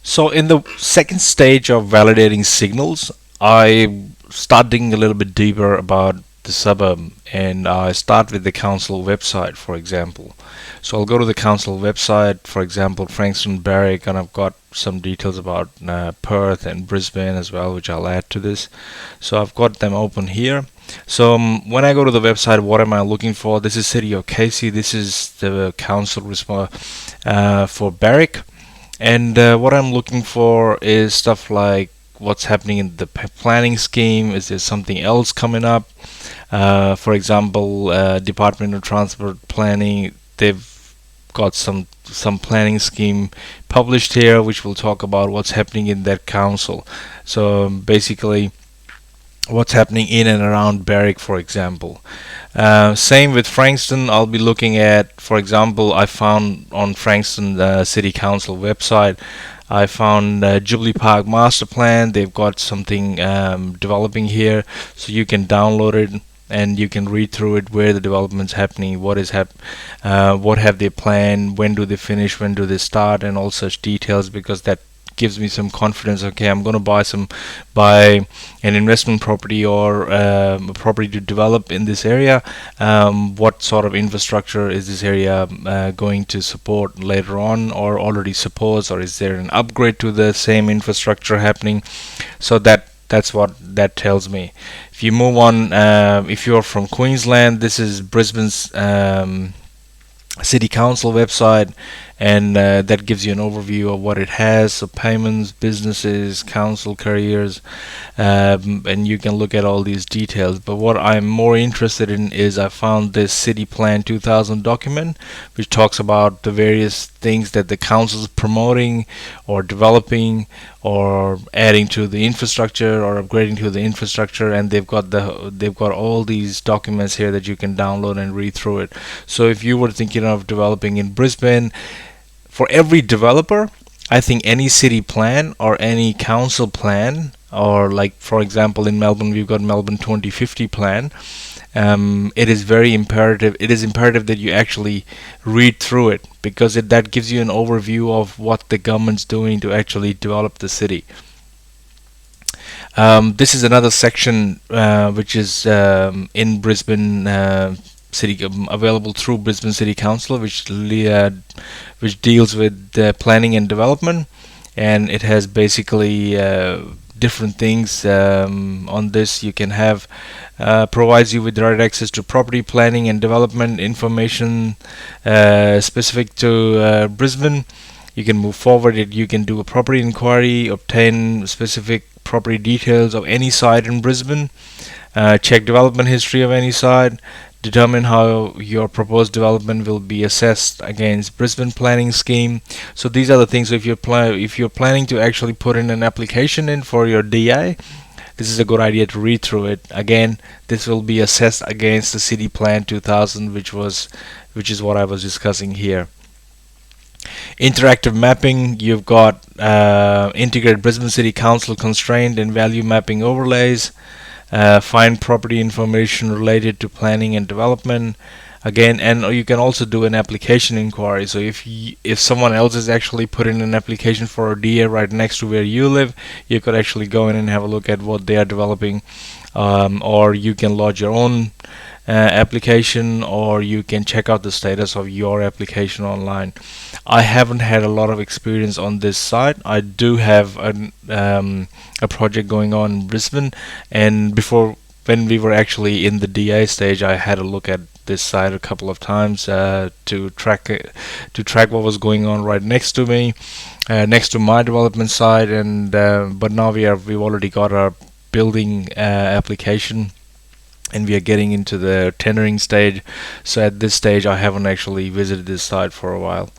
So in the second stage of validating signals, I start digging a little bit deeper about the suburb, and I start with the council website, for example. So I'll go to the council website, for example, Frankston Barrick, and I've got some details about Perth and Brisbane as well, which I'll add to this. So I've got them open here. So when I go to the website, what am I looking for? This is City of Casey. This is the council for Barrick. And what I'm looking for is stuff like what's happening in the planning scheme. Is there something else coming up? For example, Department of Transport Planning, they've got some planning scheme published here, which will talk about what's happening in that council. So basically, what's happening in and around Berwick, for example. Same with Frankston. I'll be looking at, for example, I found on Frankston City Council website, I found Jubilee Park Master Plan. They've got something developing here, so you can download it and you can read through it, where the development's happening, what have they planned, when do they finish, when do they start, and all such details, because that gives me some confidence. Okay, I'm going to buy an investment property or a property to develop in this area. What sort of infrastructure is this area going to support later on, or already supports, or is there an upgrade to the same infrastructure happening? So that's what that tells me. If you move on, if you're from Queensland, this is Brisbane's City Council website, and that gives you an overview of what it has. So payments, businesses, council careers, and you can look at all these details. But what I'm more interested in is I found this City Plan 2000 document, which talks about the various things that the council is promoting or developing or adding to the infrastructure or upgrading to the infrastructure, and they've got all these documents here that you can download and read through it. So if you were thinking of developing in Brisbane, for every developer, I think any city plan or any council plan, or like for example in Melbourne we've got Melbourne 2050 plan, it is very imperative. It is imperative that you actually read through it, because that gives you an overview of what the government's doing to actually develop the city. This is another section which is in Brisbane City, available through Brisbane City Council, which deals with planning and development, and it has basically different things on this. You can have provides you with direct access to property planning and development information specific to Brisbane. You can move forward. You can do a property inquiry, obtain specific property details of any site in Brisbane, check development history of any site, determine how your proposed development will be assessed against Brisbane planning scheme. So these are the things. So if you're planning to actually put in an application in for your DA, this is a good idea to read through it. Again, this will be assessed against the City Plan 2000, which is what I was discussing here. Interactive mapping, you've got integrated Brisbane City Council constraint and value mapping overlays, find property information related to planning and development. Again, and you can also do an application inquiry. So if someone else is actually put in an application for a DA right next to where you live, you could actually go in and have a look at what they are developing, or you can lodge your own application, or you can check out the status of your application online. I haven't had a lot of experience on this site. I do have a project going on in Brisbane, and before, when we were actually in the DA stage, I had a look at this site a couple of times to track what was going on right next to me, next to my development site, and but now we've already got our building application, and we are getting into the tendering stage. So at this stage I haven't actually visited this site for a while.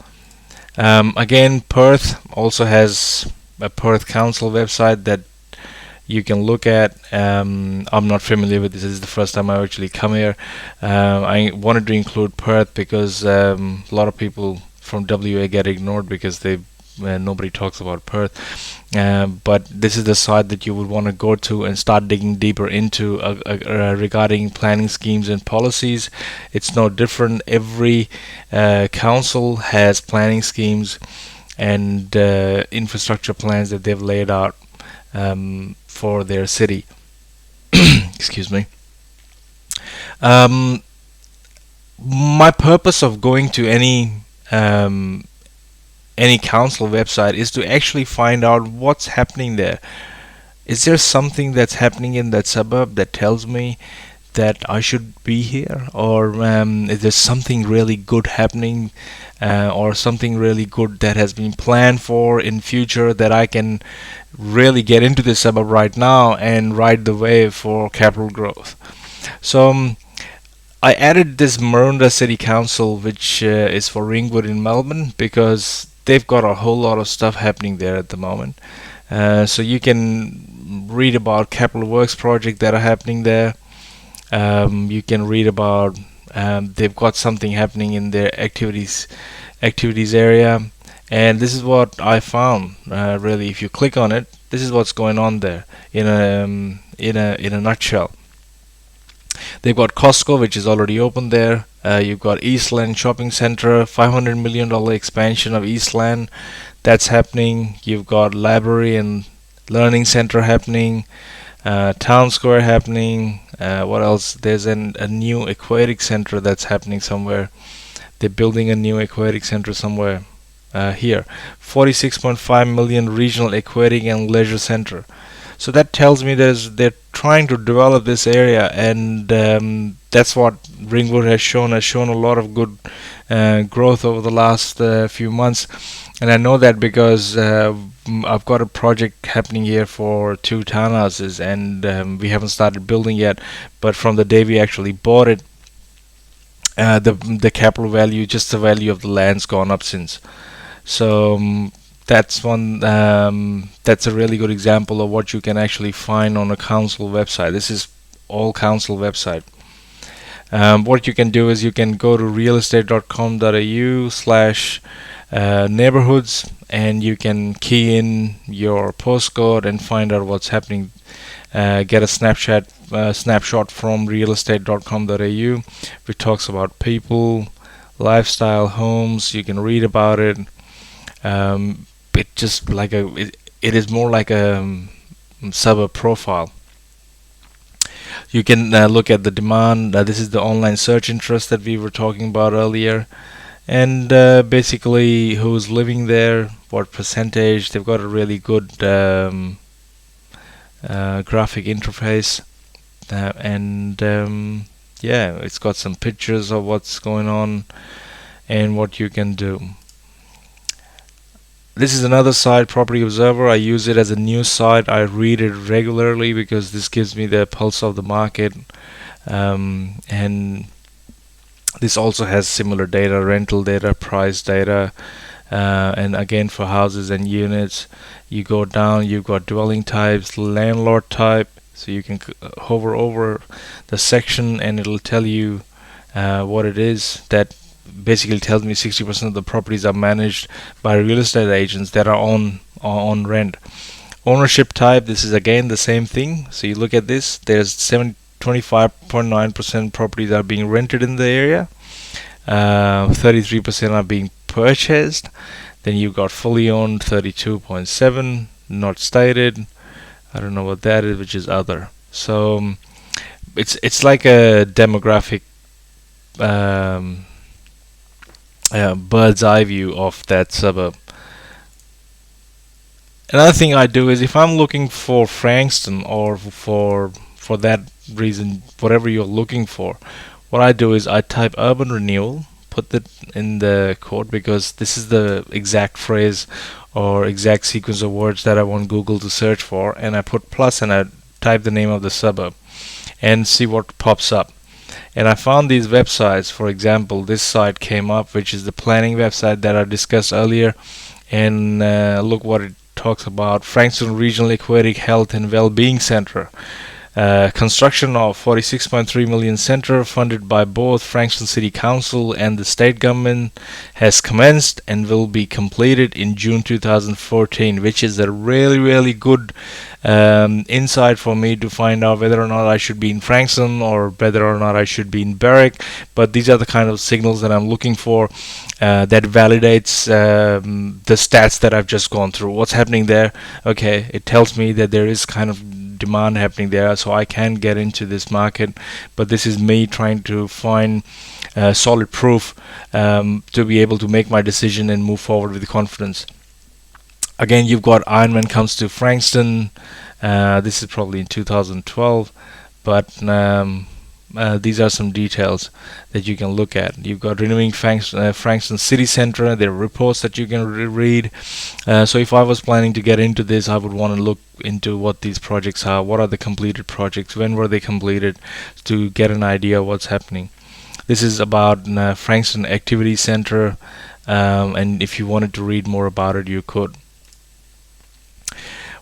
Again, Perth also has a Perth Council website that you can look at. I'm not familiar with this. This is the first time I actually come here. I wanted to include Perth because a lot of people from WA get ignored because nobody talks about Perth. But this is the site that you would want to go to and start digging deeper into regarding planning schemes and policies. It's no different. Every council has planning schemes, and infrastructure plans that they've laid out for their city. Excuse me. Um, my purpose of going to any council website is to actually find out what's happening there. Is there something that's happening in that suburb that tells me that I should be here, or is there something really good happening, or something really good that has been planned for in future that I can really get into the suburb right now and ride the wave for capital growth? So I added this Maroondah City Council, which is for Ringwood in Melbourne, because they've got a whole lot of stuff happening there at the moment. So you can read about capital works projects that are happening there. You can read about they've got something happening in their activities area, and this is what I found. Really, if you click on it, this is what's going on there in a nutshell. They've got Costco, which is already open there. You've got Eastland Shopping Center, $500 million expansion of Eastland. That's happening. You've got library and learning center happening. Town Square happening. What else? There's a new aquatic center that's happening somewhere. They're building a new aquatic center somewhere here. 46.5 million regional aquatic and leisure center. So that tells me they're trying to develop this area, and that's what Ringwood has shown. Has shown a lot of good growth over the last few months, and I know that because I've got a project happening here for 2 townhouses, and we haven't started building yet. But from the day we actually bought it, the capital value, just the value of the land's gone up since. So that's one. That's a really good example of what you can actually find on a council website. This is all council website. What you can do is you can go to realestate.com.au/neighborhoods, and you can key in your postcode and find out what's happening. Get a snapshot from realestate.com.au, which talks about people, lifestyle, homes. You can read about it. It is more like a suburb profile. You can look at the demand. This is the online search interest that we were talking about earlier, and basically who's living there, what percentage. They've got a really good graphic interface, and yeah, it's got some pictures of what's going on and what you can do. This is another site, Property Observer. I use it as a news site. I read it regularly because this gives me the pulse of the market, and this also has similar data, rental data, price data, and again for houses and units. You go down, you've got dwelling types, landlord type, so you can hover over the section and it'll tell you what it is. That basically tells me 60% of the properties are managed by real estate agents that are on rent. Ownership type, this is again the same thing. So you look at this, there's 25.9% properties are being rented in the area, 33% are being purchased. Then you've got fully owned, 32.7, not stated. I don't know what that is, which is other. So it's like a demographic bird's eye view of that suburb. Another thing I do is if I'm looking for Frankston or for that reason, whatever you're looking for, what I do is I type urban renewal, put it in the quote because this is the exact phrase or exact sequence of words that I want Google to search for, and I put plus and I type the name of the suburb and see what pops up. And I found these websites. For example, this site came up, which is the planning website that I discussed earlier, and look what it talks about: Frankston Regional Aquatic Health and Well-Being Center. Construction of 46.3 million center funded by both Frankston City Council and the state government has commenced and will be completed in June 2014, which is a really good insight for me to find out whether or not I should be in Frankston or whether or not I should be in Berwick. But these are the kind of signals that I'm looking for that validates the stats that I've just gone through. What's happening there? Okay, it tells me that there is kind of demand happening there, so I can get into this market. But this is me trying to find solid proof to be able to make my decision and move forward with confidence. Again, you've got Ironman comes to Frankston. This is probably in 2012, but these are some details that you can look at. You've got renewing Frankston City Center. There are reports that you can read. So if I was planning to get into this, I would want to look into what these projects are. What are the completed projects? When were they completed? To get an idea of what's happening. This is about Frankston Activity Center, and if you wanted to read more about it, you could.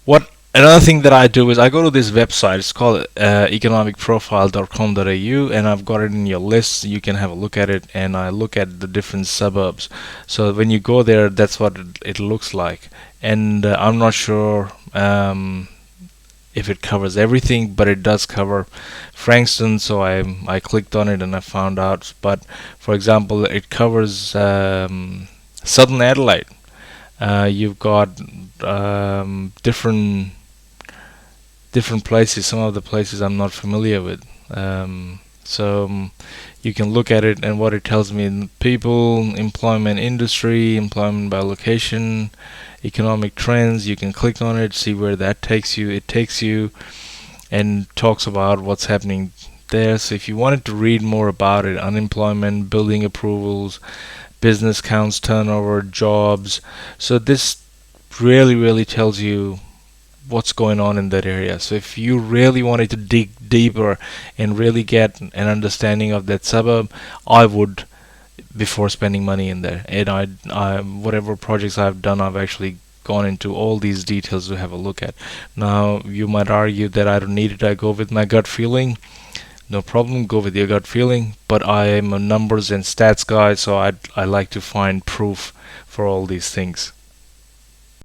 What Another thing that I do is I go to this website. It's called economicprofile.com.au, and I've got it in your list. You can have a look at it, and I look at the different suburbs. So when you go there, that's what it looks like. And I'm not sure if it covers everything, but it does cover Frankston. So I clicked on it and I found out. But for example, it covers Southern Adelaide. You've got different places. Some of the places I'm not familiar with. So you can look at it, and what it tells me: people, employment, industry, employment by location, economic trends. You can click on it, see where that takes you. It takes you and talks about what's happening there. So if you wanted to read more about it, unemployment, building approvals, business counts, turnover, jobs. So this really tells you what's going on in that area. So if you really wanted to dig deeper and really get an understanding of that suburb, I would, before spending money in there. And I whatever projects I've done, I've actually gone into all these details to have a look at. Now you might argue that I don't need it. I go with my gut feeling. No problem, go with your gut feeling. But I am a numbers and stats guy, so I like to find proof for all these things.